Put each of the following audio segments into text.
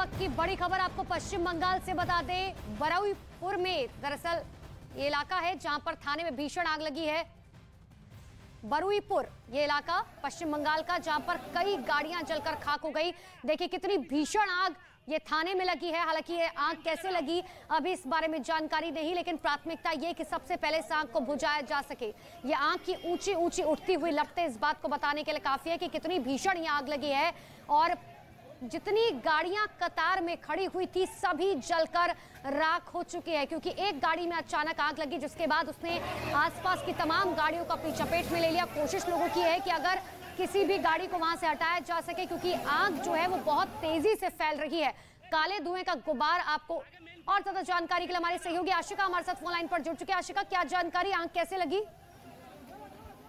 वक्त की बड़ी खबर आपको पश्चिम बंगाल से बता दें। बरुईपुर में दरअसल ये इलाका है जहां पर थाने में भीषण आग लगी है। बरुईपुर ये इलाका पश्चिम बंगाल का, जहां पर कई गाड़ियां जलकर खाक हो गई। देखिए कितनी भीषण आग ये थाने में लगी है। हालांकि ये आग कैसे लगी अभी इस बारे में जानकारी नहीं, लेकिन प्राथमिकता ये कि सबसे पहले इस आग को बुझाया जा सके। ये आग की ऊंची ऊंची उठती हुई लपटें इस बात को बताने के लिए काफी है कि कितनी भीषण ये आग लगी है। और जितनी गाड़ियां कतार में खड़ी हुई थी सभी जलकर राख हो चुकी है, क्योंकि एक गाड़ी में अचानक आग लगी जिसके बाद उसने आसपास की तमाम गाड़ियों को अपनी चपेट में ले लिया। कोशिश लोगों की है कि अगर किसी भी गाड़ी को वहां से हटाया जा सके, क्योंकि आग जो है वो बहुत तेजी से फैल रही है। काले धुएं का गुबार। आपको और ज्यादा जानकारी के लिए हमारे सहयोगी आशिका हमारे साथ फोन लाइन पर जुड़ चुके हैं। आशिका, क्या जानकारी, आग कैसे लगी?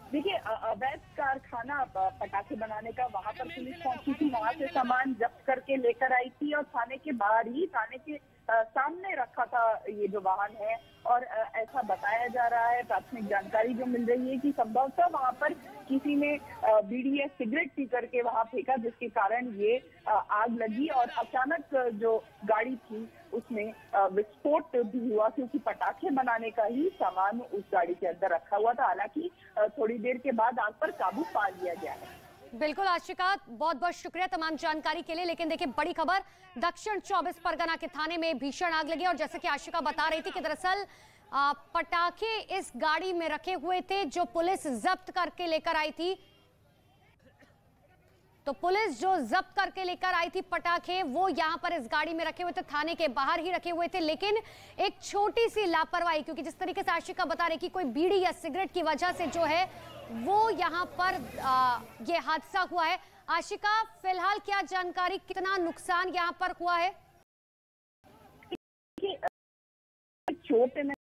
देखिए, अवैध कारखाना पटाखे बनाने का वहां पर पुलिस पहुंची थी, वहां से सामान जब्त करके लेकर आई थी और थाने के बाहर ही, थाने के सामने रखा था ये जो वाहन है। और ऐसा बताया जा रहा है, प्राथमिक जानकारी जो मिल रही है कि संभवतः वहां पर किसी ने बीड़ी या सिगरेट पी करके वहां फेंका, जिसके कारण ये आग लगी। और अचानक जो गाड़ी थी उसमें विस्फोट भी हुआ, क्योंकि पटाखे बनाने का ही सामान उस गाड़ी के अंदर रखा हुआ था। हालांकि थोड़ी देर के बाद आग पर काबू पा लिया गया है। बिल्कुल आशिका, बहुत बहुत शुक्रिया तमाम जानकारी के लिए। लेकिन देखिए बड़ी खबर, दक्षिण 24 परगना के थाने में भीषण आग लगी। और जैसे कि आशिका बता रही थी कि दरअसल पटाखे इस गाड़ी में रखे हुए थे जो पुलिस जब्त करके लेकर आई थी। तो पुलिस जो जब्त करके लेकर आई थी पटाखे, वो यहां पर इस गाड़ी में रखे हुए थे, थाने के बाहर ही रखे हुए थे। लेकिन एक छोटी सी लापरवाही, क्योंकि जिस तरीके से आशिका बता रही कि कोई बीड़ी या सिगरेट की वजह से जो है वो यहां पर ये हादसा हुआ है। आशिका, फिलहाल क्या जानकारी, कितना नुकसान यहां पर हुआ है? चोट में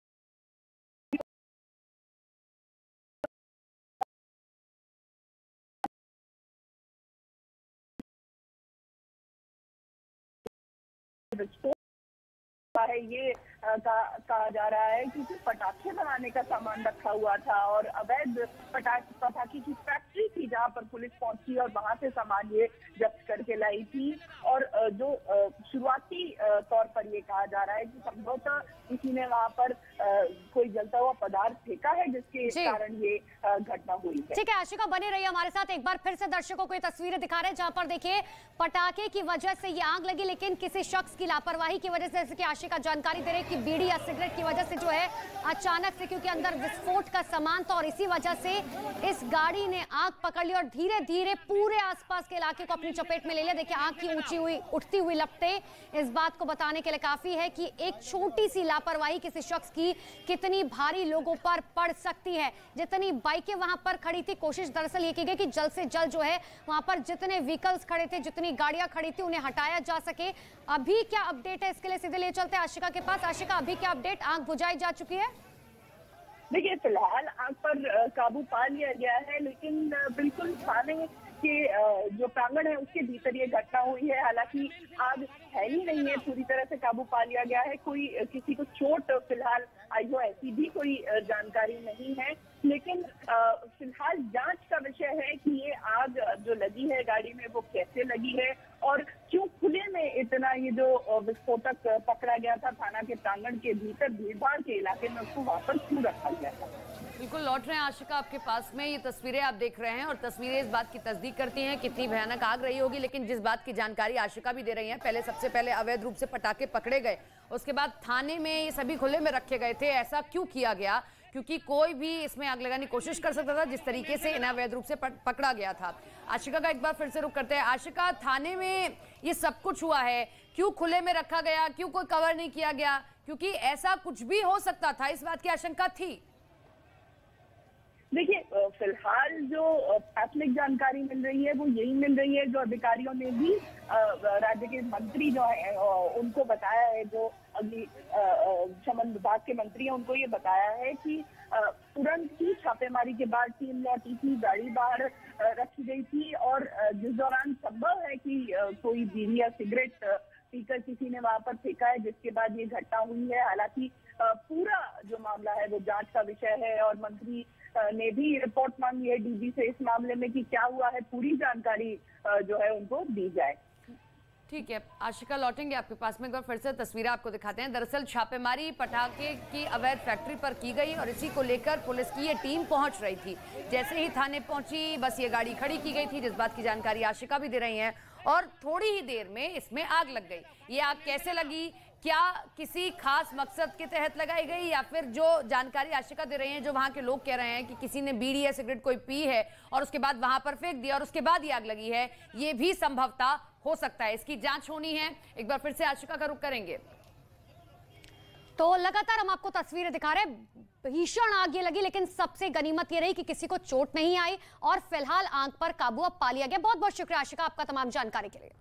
है, ये कहा जा रहा है, क्योंकि पटाखे बनाने का सामान रखा हुआ था और अवैध पटाखे की फैक्ट्री थी जहां पर पुलिस पहुंची और वहां से सामान ये जब्त करके लाई थी। और जो शुरुआती तौर पर ये कहा जा रहा है कि संभवतः किसी ने वहां पर कोई जलता हुआ पदार्थ फेंका है, जिसके कारण ये घटना हुई है। ठीक है आशिका, बने रहिए हमारे साथ। एक बार फिर से दर्शकों को ये तस्वीरें दिखा रहे हैं जहां पर देखिए पटाखे की वजह से ये आग लगी, लेकिन किसी शख्स की लापरवाही की वजह से, जैसे कि आशिका जानकारी दे रहे कि बीड़ी या सिगरेट की वजह से जो है अचानक से, क्योंकि अंदर विस्फोट का सामान था और इसी वजह से इस गाड़ी ने आग पकड़ ली और धीरे धीरे पूरे आसपास के इलाके को अपनी चपेट में ले लिया। देखिए आग की ऊंची हुई उठती हुई लपटें इस बात को बताने के लिए काफी है कि एक छोटी सी लापरवाही किसी शख्स की कितनी भारी लोगों पर पड़ सकती है। जितनी बाइकें वहां पर खड़ी थी, कोशिश दरअसल ये की गई कि जल्द से जल्द जो है वहां पर जितने व्हीकल्स खड़े थे, जितनी गाड़ियां खड़ी थी, उन्हें हटाया जा सके। अभी क्या अपडेट है, इसके लिए सीधे ले चलते हैं आशिका के पास। आशिका, अभी क्या अपडेट, आग बुझाई जा चुकी है? देखिए, फिलहाल आग पर काबू पा लिया गया है, लेकिन बिल्कुल थाने के जो प्रांगण है उसके भीतर ये घटना हुई है। हालांकि आग है ही नहीं है, पूरी तरह से काबू पा लिया गया है। कोई किसी को चोट फिलहाल आई हो ऐसी भी कोई जानकारी नहीं है। लेकिन फिलहाल जांच का विषय है कि ये आग जो लगी है गाड़ी में वो कैसे लगी है और क्यों खुले में इतना ये जो विस्फोटक पकड़ा गया था थाना के प्रांगण के भीतर भीड़-भाड़ के इलाके में, उसको वहां पर क्यों रखा गया था। बिल्कुल लौट रहे हैं आशिका आपके पास में, ये तस्वीरें आप देख रहे हैं और तस्वीरें इस बात की तस्दीक करती हैं कितनी भयानक आग रही होगी। लेकिन जिस बात की जानकारी आशिका भी दे रही है, पहले सबसे पहले अवैध रूप से पटाखे पकड़े गए, उसके बाद थाने में ये सभी खुले में रखे गए थे। ऐसा क्यों किया गया? क्योंकि कोई भी इसमें आग लगाने की कोशिश कर सकता था, जिस तरीके से इन्हें अवैध रूप से पकड़ा गया था। आशिका का एक बार फिर से रुख करते हैं। आशिका, थाने में ये सब कुछ हुआ है, क्यों खुले में रखा गया, क्यों कोई कवर नहीं किया गया? क्योंकि ऐसा कुछ भी हो सकता था, इस बात की आशंका थी। देखिए, फिलहाल जो प्राथमिक जानकारी मिल रही है वो यही मिल रही है, जो अधिकारियों ने भी राज्य के मंत्री जो है उनको बताया है, जो अग्निशमन विभाग के मंत्री हैं उनको ये बताया है कि तुरंत ही छापेमारी के बाद टीम लौटी थी, गाड़ी बाहर रखी गई थी और जिस दौरान संभव है कि कोई बीड़ी या सिगरेट पीकर किसी ने वहां पर फेंका है, जिसके बाद ये घटना हुई है। हालांकि पूरा जो मामला है वो जांच का विषय है और मंत्री ने भी रिपोर्ट मांगी है डीजी से इस मामले में कि क्या हुआ है, पूरी जानकारी जो है उनको दी जाए। ठीक है आशिका, लौटेंगे आपके पास में। एक बार फिर से तस्वीरें आपको दिखाते हैं। दरअसल छापेमारी पटाखे की अवैध फैक्ट्री पर की गई और इसी को लेकर पुलिस की ये टीम पहुंच रही थी। जैसे ही थाने पहुंची बस ये गाड़ी खड़ी की गई थी, जिस बात की जानकारी आशिका भी दे रही हैं, और थोड़ी ही देर में इसमें आग लग गई। ये आग कैसे लगी, क्या किसी खास मकसद के तहत लगाई गई, या फिर जो जानकारी आशिका दे रहे हैं, जो वहां के लोग कह रहे हैं कि किसी ने बीड़ी या सिगरेट कोई पी है और उसके बाद वहां पर फेंक दिया और उसके बाद ही आग लगी है, ये भी संभवतः हो सकता है। इसकी जांच होनी है। एक बार फिर से आशिका का रुख करेंगे। तो लगातार हम आपको तस्वीरें दिखा रहे हैं, भीषण आग ये लगी, लेकिन सबसे गनीमत ये रही कि किसी को चोट नहीं आई और फिलहाल आग पर काबू अब पा लिया गया। बहुत बहुत शुक्रिया आशिका आपका तमाम जानकारी के लिए।